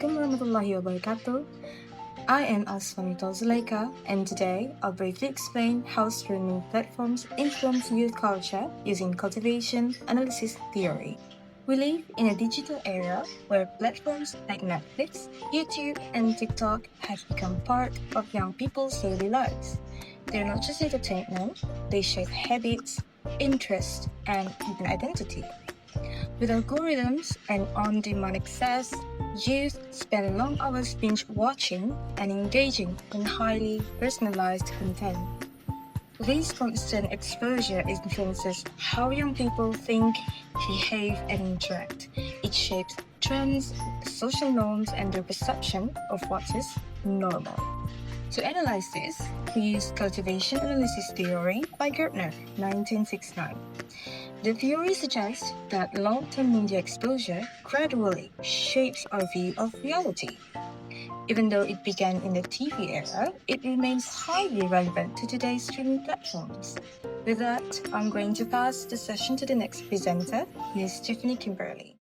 Assalamualaikum warahmatullahi wabarakatuh. I am Aswanita Zuleika, and today I'll briefly explain how streaming platforms influence youth culture using cultivation analysis theory. We live in a digital era where platforms like Netflix, YouTube, and TikTok have become part of young people's daily lives. They're not just entertainment, they shape habits, interests, and even identity. With algorithms and on demand access, youth spend long hours binge watching and engaging in highly personalized content. This constant exposure influences how young people think, behave, and interact. It shapes trends, social norms, and their perception of what is normal. To analyze this, we use cultivation analysis theory by Gertner, 1969. The theory suggests that long-term media exposure gradually shapes our view of reality. Even though it began in the TV era, it remains highly relevant to today's streaming platforms. With that, I'm going to pass the session to the next presenter, Ms. Tiffany Kimberly.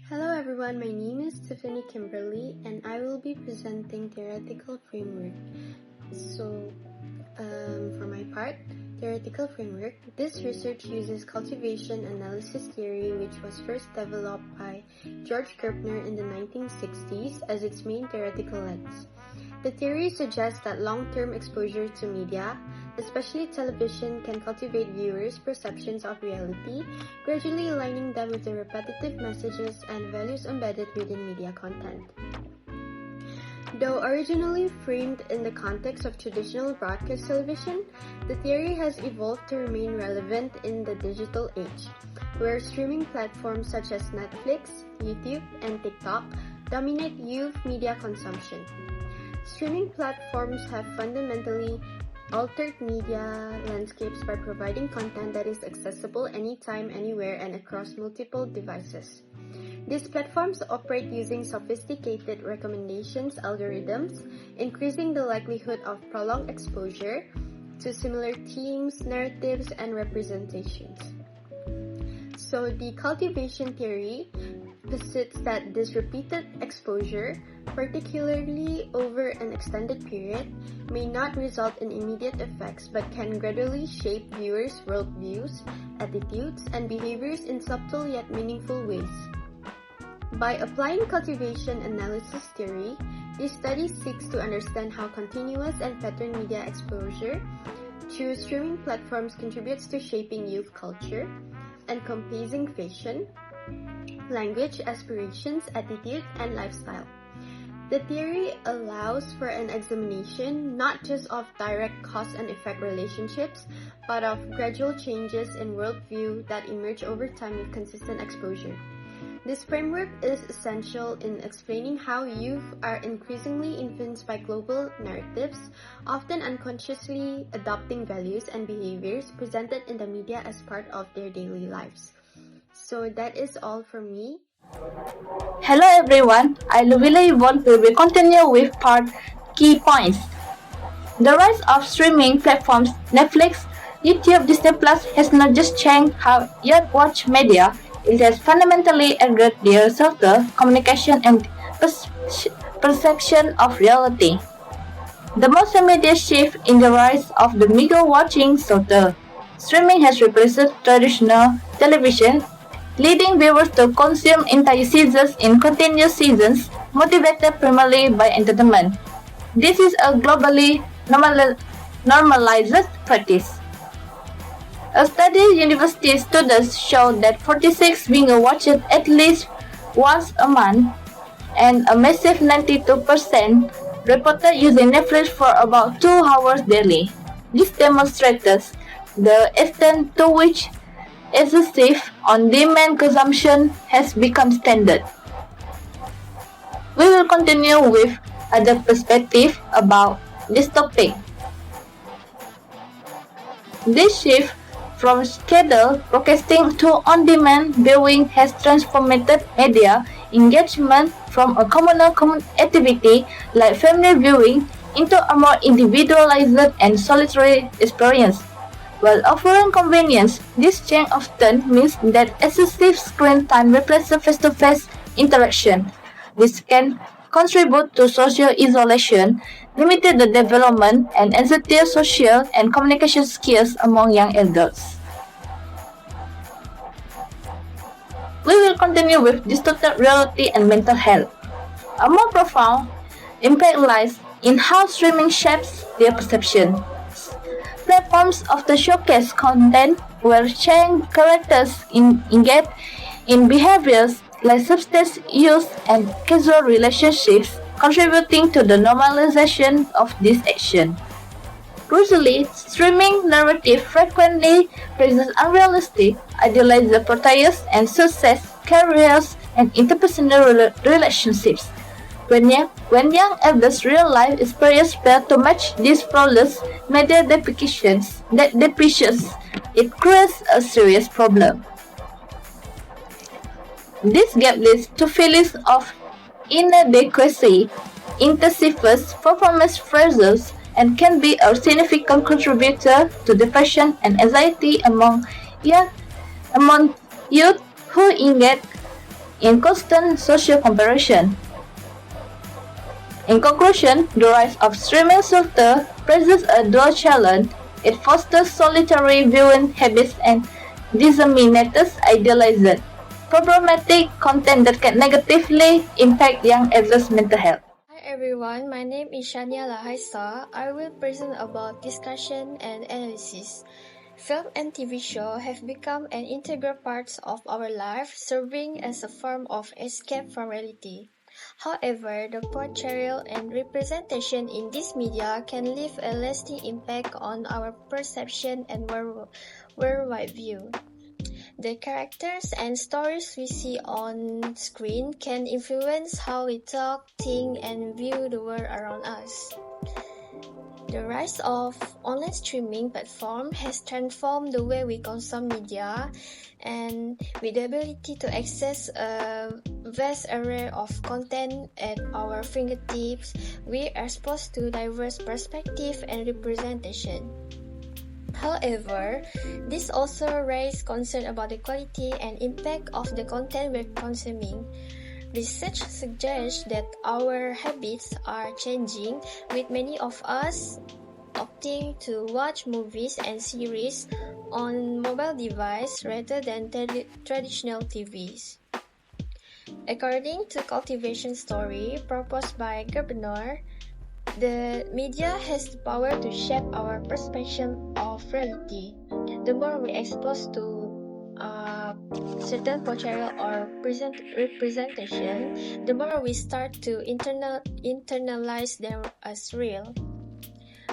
Hello everyone, my name is Tiffany Kimberly and I will be presenting theoretical framework. For my part, theoretical framework, this research uses cultivation analysis theory which was first developed by George Gertner in the 1960s as its main theoretical lens. The theory suggests that long-term exposure to media, especially television, can cultivate viewers' perceptions of reality, gradually aligning them with the repetitive messages and values embedded within media content. Though originally framed in the context of traditional broadcast television, the theory has evolved to remain relevant in the digital age, where streaming platforms such as Netflix, YouTube, and TikTok dominate youth media consumption. Streaming platforms have fundamentally altered media landscapes by providing content that is accessible anytime, anywhere, and across multiple devices. These platforms operate using sophisticated recommendations algorithms, increasing the likelihood of prolonged exposure to similar themes, narratives, and representations. So the cultivation theory posits that this repeated exposure, particularly over an extended period, may not result in immediate effects but can gradually shape viewers' worldviews, attitudes, and behaviors in subtle yet meaningful ways. By applying cultivation analysis theory, this study seeks to understand how continuous and pattern media exposure through streaming platforms contributes to shaping youth culture, encompassing fashion, language, aspirations, attitude, and lifestyle. The theory allows for an examination not just of direct cause and effect relationships, but of gradual changes in worldview that emerge over time with consistent exposure. This framework is essential in explaining how youth are increasingly influenced by global narratives, often unconsciously adopting values and behaviors presented in the media as part of their daily lives. So that is all from me. Hello everyone, I really want to continue with part key points. The rise of streaming platforms Netflix, YouTube, Disney Plus has not just changed how young watch media, it has fundamentally altered their social communication and perception of reality. The most immediate shift in the rise of the media watching culture. Streaming has replaced traditional television, leading viewers to consume entire seasons in continuous seasons, motivated primarily by entertainment. This is a globally normalized practice. A study university students showed that 46 binge watched at least once a month, and a massive 92% reported using Netflix for about 2 hours daily. This demonstrates the extent to which excessive on-demand consumption has become standard. We will continue with other perspectives about this topic. This shift from scheduled broadcasting to on-demand viewing has transformed media engagement from a communal activity like family viewing into a more individualized and solitary experience. While offering convenience, this change often means that excessive screen time replaces face-to-face interaction. This can contribute to social isolation, limited the development and anxiety social and communication skills among young adults. We will continue with distorted reality and mental health. A more profound impact lies in how streaming shapes their perception. Platforms often showcase content where change characters engage in behaviors like substance use and casual relationships, contributing to the normalization of this action. Crucially, streaming narrative frequently presents unrealistic, idealized portrayals and success, careers, and interpersonal relationships. When young adults' real life experience fail to match these flawless media depictions, it creates a serious problem. This gap leads to feelings of inadequacy, intensifies performance pressures, and can be a significant contributor to depression and anxiety young, among youth who engage in constant social comparison. In conclusion, the rise of streaming culture presents a dual challenge. It fosters solitary viewing habits and disseminates idealized, problematic content that can negatively impact young adults' mental health. Hi everyone, my name is Shania Lahaisa. I will present about discussion and analysis. Film and TV show have become an integral part of our life, serving as a form of escape from reality. However, the portrayal and representation in this media can leave a lasting impact on our perception and worldwide view. The characters and stories we see on screen can influence how we talk, think, and view the world around us. The rise of online streaming platform has transformed the way we consume media, and with the ability to access a vast array of content at our fingertips, we are exposed to diverse perspectives and representation. However, this also raises concern about the quality and impact of the content we're consuming. Research suggests that our habits are changing, with many of us opting to watch movies and series on mobile devices rather than traditional TVs. According to Cultivation Story, proposed by Gerbner, the media has the power to shape our perception of reality. The more we expose to certain portrayal or representation, the more we start to internalize them as real.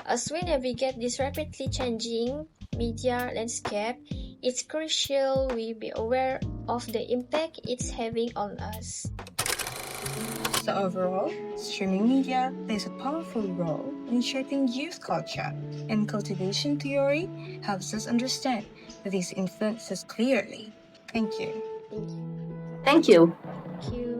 As we navigate this rapidly changing media landscape, it's crucial we be aware of the impact it's having on us. So overall, streaming media plays a powerful role in shaping youth culture, and cultivation theory helps us understand these influences clearly. Thank you. Thank you. Thank you. Thank you.